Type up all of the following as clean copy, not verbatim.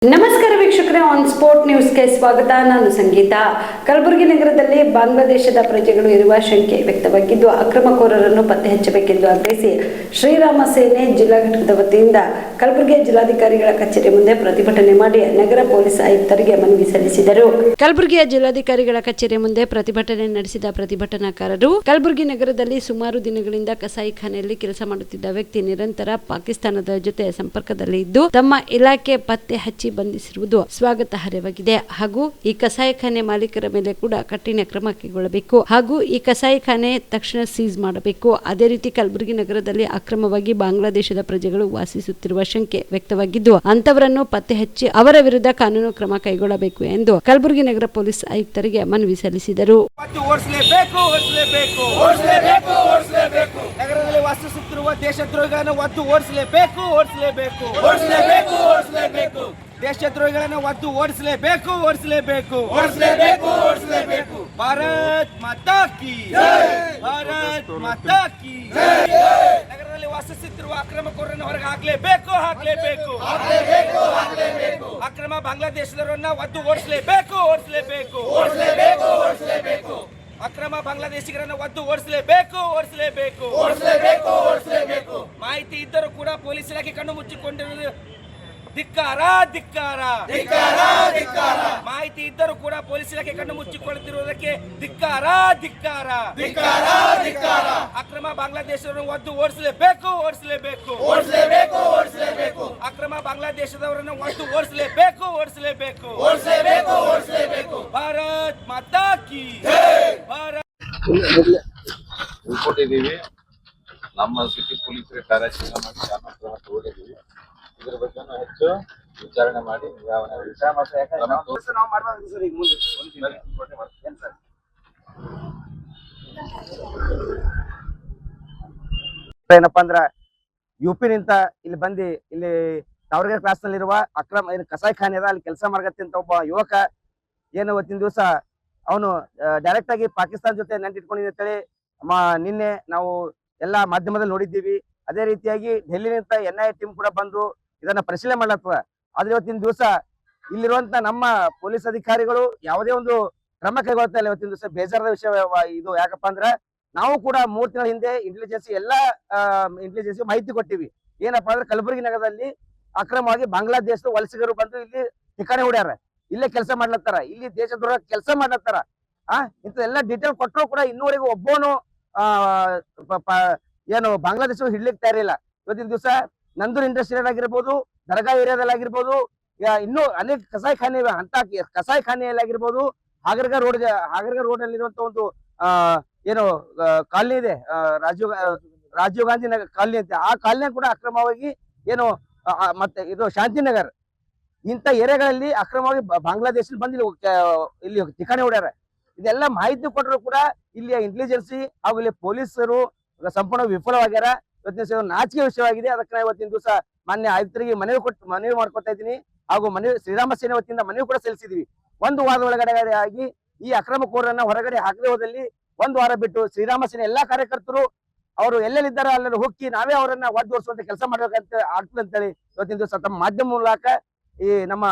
ನಮಸ್ಕಾರ ವೀಕ್ಷಕರೇ, on sport ನ್ಯೂಸ್ಗೆ ಸ್ವಾಗತ. ನಾನು ಸಂಗೀತ. ಕಲಬುರಗಿ ನಗರದಲ್ಲಿ ಬಾಂಗ್ಲಾದೇಶದ ಪ್ರಜೆಗಳು ಇರುವ ಶಂಕೆ ವ್ಯಕ್ತವಾಗಿದ್ದು, ಅಕ್ರಮಕೋರರನ್ನು ಪತ್ತೆ ಹಚ್ಚಬೇಕೆಂದು ಆಗ್ರಹಿಸಿ ಶ್ರೀರಾಮ ಸೇನೆ ಜಿಲ್ಲಾ ಘಟಕದ ವತಿಯಿಂದ ಕಲಬುರಗಿ ಜಿಲ್ಲಾಧಿಕಾರಿಗಳ ಕಚೇರಿ ಮುಂದೆ ಪ್ರತಿಭಟನೆ ಮಾಡಿ ನಗರ ಪೊಲೀಸ್ ಆಯುಕ್ತರಿಗೆ ಮನವಿ ಸಲ್ಲಿಸಿದರು. ಕಲಬುರಗಿಯ ಜಿಲ್ಲಾಧಿಕಾರಿಗಳ ಕಚೇರಿ ಮುಂದೆ ಪ್ರತಿಭಟನೆ ನಡೆಸಿದ ಪ್ರತಿಭಟನಾಕಾರರು, ಕಲಬುರಗಿ ನಗರದಲ್ಲಿ ಸುಮಾರು ದಿನಗಳಿಂದ ಕಸಾಯಿಖಾನೆಯಲ್ಲಿ ಕೆಲಸ ಮಾಡುತ್ತಿದ್ದ ವ್ಯಕ್ತಿ ನಿರಂತರ ಪಾಕಿಸ್ತಾನದ ಜೊತೆ ಸಂಪರ್ಕದಲ್ಲಿ ಇದ್ದು ತಮ್ಮ ಇಲಾಖೆ ಪತ್ತೆ ಹಚ್ಚಿ ಬಂಧಿಸಿರುವುದು ಸ್ವಾಗತಾರ್ಹವಾಗಿದೆ ಹಾಗೂ ಈ ಕಸಾಯಿಖಾನೆ ಮಾಲೀಕರ ಮೇಲೆ ಕೂಡ ಕಠಿಣ ಕ್ರಮ ಕೈಗೊಳ್ಳಬೇಕು ಹಾಗೂ ಈ ಕಸಾಯಿಖಾನೆ ತಕ್ಷಣ ಸೀಸ್ ಮಾಡಬೇಕು. ಅದೇ ರೀತಿ ಕಲಬುರಗಿ ನಗರದಲ್ಲಿ ಅಕ್ರಮವಾಗಿ ಬಾಂಗ್ಲಾದೇಶದ ಪ್ರಜೆಗಳು ವಾಸಿಸುತ್ತಿರುವ ಶಂಕೆ ವ್ಯಕ್ತವಾಗಿದ್ದು, ಅಂತವರನ್ನು ಪತ್ತೆ ಹಚ್ಚಿ ಅವರ ವಿರುದ್ಧ ಕಾನೂನು ಕ್ರಮ ಕೈಗೊಳ್ಳಬೇಕು ಎಂದು ಕಲಬುರಗಿ ನಗರ ಪೊಲೀಸ್ ಆಯುಕ್ತರಿಗೆ ಮನವಿ ಸಲ್ಲಿಸಿದರು. ನಗರದಲ್ಲಿ ವಾಸಿಸುತ್ತಿರುವ ದೇಶದ್ರೋಹಿಗಳನ್ನು ಒದ್ದು ಓಡಿಸಲೇಬೇಕು. ದೇಶದ್ರೋಹಿಗಳನ್ನು ಒದ್ದು ಓಡಿಸಲೇಬೇಕು. ಭಾರತ್ ಮಾತಾ ಕಿ ಭಾರತ್ ಮಾತಾ ಕಿ. ನಗರದಲ್ಲಿ ವಾಸಿಸುತ್ತಿರುವ ಅಕ್ರಮಕೋರರನ್ನು ಹೊರಗೆ ಹಾಕಲೇಬೇಕು. ಅಕ್ರಮ ಬಾಂಗ್ಲಾದೇಶದವರನ್ನ ಒದ್ದು ಓಡಿಸಲೇಬೇಕು. ಅಕ್ರಮ ಬಾಂಗ್ಲಾದೇಶಿಗರನ್ನು ಒದ್ದು ಓಡಿಸಲೇಬೇಕು. ಮಾಹಿತಿ ಇದ್ದರೂ ಕೂಡ ಪೊಲೀಸ್ ಇಲಾಖೆ ಕಣ್ಣು ಮುಚ್ಚಿಕೊಂಡಿರುವುದು ಧಿಕ್ಕಾರ. ಮಾಹಿತಿ ಇದ್ದರೂ ಕೂಡ ಪೊಲೀಸ್ ಇಲಾಖೆ ಕಣ್ಣು ಮುಚ್ಚಿಕೊಳ್ಳುತ್ತಿರುವುದಕ್ಕೆ ಧಿಕ್ಕಾರ. ಅಕ್ರಮ ಬಾಂಗ್ಲಾದೇಶದವರನ್ನು ಒದ್ದು ಓಡಿಸಲೇಬೇಕು. ಅಕ್ರಮ ಬಾಂಗ್ಲಾದೇಶದವರನ್ನು ಒದ್ದು ಓಡಿಸಲೇಬೇಕು. ಭಾರತ್ ಮಾತಾ ಕಿ ಕೊಟ್ಟಿದ್ದೀವಿ. ನಮ್ಮ ಸಿಟಿ ಪೊಲೀಸರಿಗೆ ಕಾರ್ಯಾಚರಣೆ ಮಾಡಿ ಕ್ರಮ ತಗೊಂಡಿದ್ದೀವಿ. ಇದ್ರ ಬಗ್ಗೆ ಹೆಚ್ಚು ವಿಚಾರಣೆ ಮಾಡಿ ಏನಪ್ಪಾ ಅಂದ್ರ ಯುಪಿ ನಿಂತ ಇಲ್ಲಿ ಬಂದು ಇಲ್ಲಿ ತಾವರಗೆರೆ ಕ್ಲಾಸ್ ನಲ್ಲಿರುವ ಅಕ್ರಮ ಕಸಾಯಿಖಾನೆ ಅದ ಅಲ್ಲಿ ಕೆಲಸ ಮಾಡಕತ್ತಿ ಅಂತ ಒಬ್ಬ ಯುವಕ ಏನು ಇವತ್ತಿನ ದಿವಸ ಅವನು ಡೈರೆಕ್ಟ್ ಆಗಿ ಪಾಕಿಸ್ತಾನ ಜೊತೆ ನೆಂಟಿಟ್ಕೊಂಡಿದ್ದ ಅಂತೇಳಿ ನಿನ್ನೆ ನಾವು ಎಲ್ಲಾ ಮಾಧ್ಯಮದಲ್ಲಿ ನೋಡಿದ್ದೀವಿ. ಅದೇ ರೀತಿಯಾಗಿ ಡೆಲ್ಲಿನಿಂದ NIA ಟೀಮ್ ಕೂಡ ಬಂದು ಇದನ್ನ ಪರಿಶೀಲನೆ ಮಾಡ್ಲತ್ತದ. ಆದ್ರೆ ಇವತ್ತಿನ ದಿವಸ ಇಲ್ಲಿರುವಂತ ನಮ್ಮ ಪೊಲೀಸ್ ಅಧಿಕಾರಿಗಳು ಯಾವುದೇ ಒಂದು ಕ್ರಮ ಕೈಗೊಳ್ತಾ ಇಲ್ಲ. ಇವತ್ತಿನ ದಿವಸ ಬೇಜಾರದ ವಿಷಯ ಇದು. ಯಾಕಪ್ಪ ಅಂದ್ರ ನಾವು ಕೂಡ 3 ತಿಂಗಳ ಹಿಂದೆ ಇಂಟೆಲಿಜೆನ್ಸಿ ಮಾಹಿತಿ ಕೊಟ್ಟಿವಿ. ಏನಪ್ಪಾ ಅಂದ್ರೆ ಕಲಬುರಗಿ ನಗರದಲ್ಲಿ ಅಕ್ರಮವಾಗಿ ಬಾಂಗ್ಲಾದೇಶದ ವಲಸಿಗರು ಬಂದು ಇಲ್ಲಿ ಠಿಕಾಣಿ ಹೊಡ್ಯಾರ, ಇಲ್ಲೇ ಕೆಲಸ ಮಾಡ್ಲತ್ತಾರ, ಇಲ್ಲಿ ದೇಶದ್ರೋಹ ಕೆಲಸ ಮಾಡ್ಲತ್ತಾರ. ಇಂಥದೆಲ್ಲ ಡೀಟೇಲ್ ಕೊಟ್ಟರು ಕೂಡ ಇನ್ನೂವರೆಗೂ ಒಬ್ಬನು ಏನು ಬಾಂಗ್ಲಾದೇಶ ಹಿಡ್ಲಿಕ್ಕೆ ತಯಾರಿಲ್ಲ. ಇವತ್ತಿನ ದಿವಸ ನಂದೂರ್ ಇಂಡಸ್ಟ್ರಿಯಲ್ ಆಗಿರ್ಬೋದು, ದರ್ಗಾ ಏರಿಯಾದಲ್ಲಿ ಆಗಿರ್ಬೋದು, ಇನ್ನೂ ಅನೇಕ ಕಸಾಯಿಖಾನೆ ಅಂತ ಕಸಾಯಿಖಾನೆಯಲ್ಲಿ ಆಗಿರ್ಬೋದು, ಹಾಗರ್ಗ ರೋಡ್ ನಲ್ಲಿರುವಂತ ಒಂದು ಏನು ಕಾಲನಿ ಇದೆ, ರಾಜೀವ್ ಗಾಂಧಿ ನಗರ್ ಕಾಲನಿ ಅಂತ. ಆ ಕಾಲನಿ ಕೂಡ ಅಕ್ರಮವಾಗಿ ಏನು ಮತ್ತೆ ಇದು ಶಾಂತಿನಗರ್ ಇಂಥ ಏರಿಯಾಗಳಲ್ಲಿ ಅಕ್ರಮವಾಗಿ ಬಾಂಗ್ಲಾದೇಶದಲ್ಲಿ ಬಂದು ಇಲ್ಲಿ ಠಿಕಾಣಿ ಹೊಡ್ಯಾರ. ಇದೆಲ್ಲ ಮಾಹಿತಿ ಕೊಟ್ಟರು ಕೂಡ ಇಲ್ಲಿಯ ಇಂಟೆಲಿಜೆನ್ಸಿ ಹಾಗೂ ಇಲ್ಲಿ ಪೊಲೀಸರು ಸಂಪೂರ್ಣ ವಿಫಲವಾಗ್ಯಾರ. ಇವತ್ತಿನ ದಿವಸ ನಾಚಿಕೆ ವಿಷಯವಾಗಿದೆ. ಅದಕ್ಕೆ ಇವತ್ತಿನ ದಿವಸ ಮಾನ್ಯ ಆಯುಕ್ತರಿಗೆ ಮನವಿ ಮಾಡ್ಕೊತಾ ಇದ್ದೀನಿ ಹಾಗೂ ಶ್ರೀರಾಮ ಸೇನೆ ವತಿಯಿಂದ ಮನವಿ ಕೂಡ ಸಲ್ಲಿಸಿದ್ವಿ. 1 ವಾರದ ಒಳಗಡೆ ಆಗಿ ಈ ಅಕ್ರಮಕೋರರನ್ನ ಹೊರಗಡೆ ಹಾಕದೆ ಹೋದಲ್ಲಿ 1 ವಾರ ಬಿಟ್ಟು ಶ್ರೀರಾಮ ಸೇನೆ ಎಲ್ಲಾ ಕಾರ್ಯಕರ್ತರು ಅವರು ಎಲ್ಲೆಲ್ಲಿದ್ದಾರ ಅಲ್ಲೆಲ್ಲ ಹೋಗಿ ನಾವೇ ಅವರನ್ನ ಒದ್ದೋರಿಸುವಂತ ಕೆಲಸ ಮಾಡ್ಬೇಕಂತ ಆಗ್ತದೆ ಅಂತೇಳಿ ಇವತ್ತಿನ ದಿವಸ ತಮ್ಮ ಮಾಧ್ಯಮ ಮೂಲಕ ಈ ನಮ್ಮ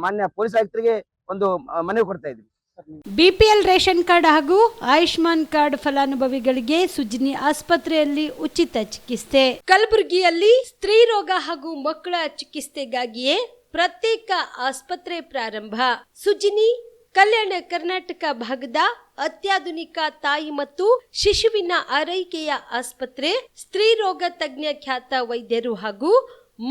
ಮಾನ್ಯ ಪೊಲೀಸ್ ಆಯುಕ್ತರಿಗೆ ಒಂದು ಮನವಿ ಕೊಡ್ತಾ ಇದ್ವಿ. BPL ರೇಷನ್ ಕಾರ್ಡ್ ಹಾಗೂ ಆಯುಷ್ಮಾನ್ ಕಾರ್ಡ್ ಫಲಾನುಭವಿಗಳಿಗೆ ಸುಜಿನಿ ಆಸ್ಪತ್ರೆಯಲ್ಲಿ ಉಚಿತ ಚಿಕಿತ್ಸೆ. ಕಲಬುರಗಿಯಲ್ಲಿ ಸ್ತ್ರೀ ರೋಗ ಹಾಗೂ ಮಕ್ಕಳ ಚಿಕಿತ್ಸೆಗಾಗಿಯೇ ಪ್ರತ್ಯೇಕ ಆಸ್ಪತ್ರೆ ಪ್ರಾರಂಭ. ಸುಜಿನಿ ಕಲ್ಯಾಣ ಕರ್ನಾಟಕ ಭಾಗದ ಅತ್ಯಾಧುನಿಕ ತಾಯಿ ಮತ್ತು ಶಿಶುವಿನ ಆರೈಕೆಯ ಆಸ್ಪತ್ರೆ. ಸ್ತ್ರೀ ರೋಗ ತಜ್ಞ ಖ್ಯಾತ ವೈದ್ಯರು ಹಾಗೂ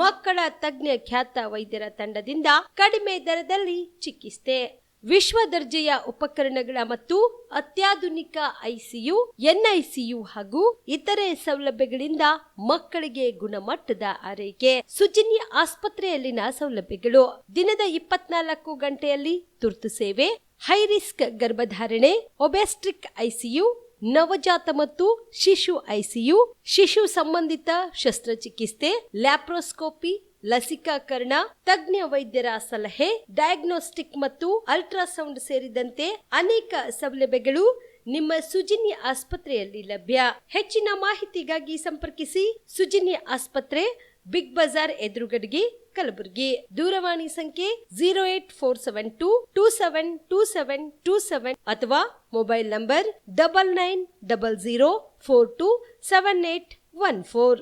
ಮಕ್ಕಳ ತಜ್ಞ ಖ್ಯಾತ ವೈದ್ಯರ ತಂಡದಿಂದ ಕಡಿಮೆ ದರದಲ್ಲಿ ಚಿಕಿತ್ಸೆ, ವಿಶ್ವ ದರ್ಜೆಯ ಉಪಕರಣಗಳ ಮತ್ತು ಅತ್ಯಾಧುನಿಕ ICU, NICU ಹಾಗೂ ಇತರೆ ಸೌಲಭ್ಯಗಳಿಂದ ಮಕ್ಕಳಿಗೆ ಗುಣಮಟ್ಟದ ಆರೈಕೆ. ಸುಜಿನಿ ಆಸ್ಪತ್ರೆಯಲ್ಲಿನ ಸೌಲಭ್ಯಗಳು: ದಿನದ 24 ಗಂಟೆಯಲ್ಲಿ ತುರ್ತು ಸೇವೆ, ಹೈ ರಿಸ್ಕ್ ಗರ್ಭಧಾರಣೆ, ಒಬೆಸ್ಟ್ರಿಕ್ ICU, ನವಜಾತ ಮತ್ತು ಶಿಶು ICU, ಶಿಶು ಸಂಬಂಧಿತ ಶಸ್ತ್ರಚಿಕಿತ್ಸೆ, ಲ್ಯಾಪ್ರೋಸ್ಕೋಪಿ, ಲಸಿಕಾಕರಣ, ತಜ್ಞ ವೈದ್ಯರ ಸಲಹೆ, ಡಯಾಗ್ನೋಸ್ಟಿಕ್ ಮತ್ತು ಅಲ್ಟ್ರಾಸೌಂಡ್ ಸೇರಿದಂತೆ ಅನೇಕ ಸೌಲಭ್ಯಗಳು ನಿಮ್ಮ ಸುಜಿನಿ ಆಸ್ಪತ್ರೆಯಲ್ಲಿ ಲಭ್ಯ. ಹೆಚ್ಚಿನ ಮಾಹಿತಿಗಾಗಿ ಸಂಪರ್ಕಿಸಿ ಸುಜಿನಿ ಆಸ್ಪತ್ರೆ, ಬಿಗ್ ಬಜಾರ್ ಎದುರುಗಡೆಗೆ ಕಲಬುರಗಿ. ದೂರವಾಣಿ ಸಂಖ್ಯೆ 08472272727 ಅಥವಾ ಮೊಬೈಲ್ ನಂಬರ್ 9900427814.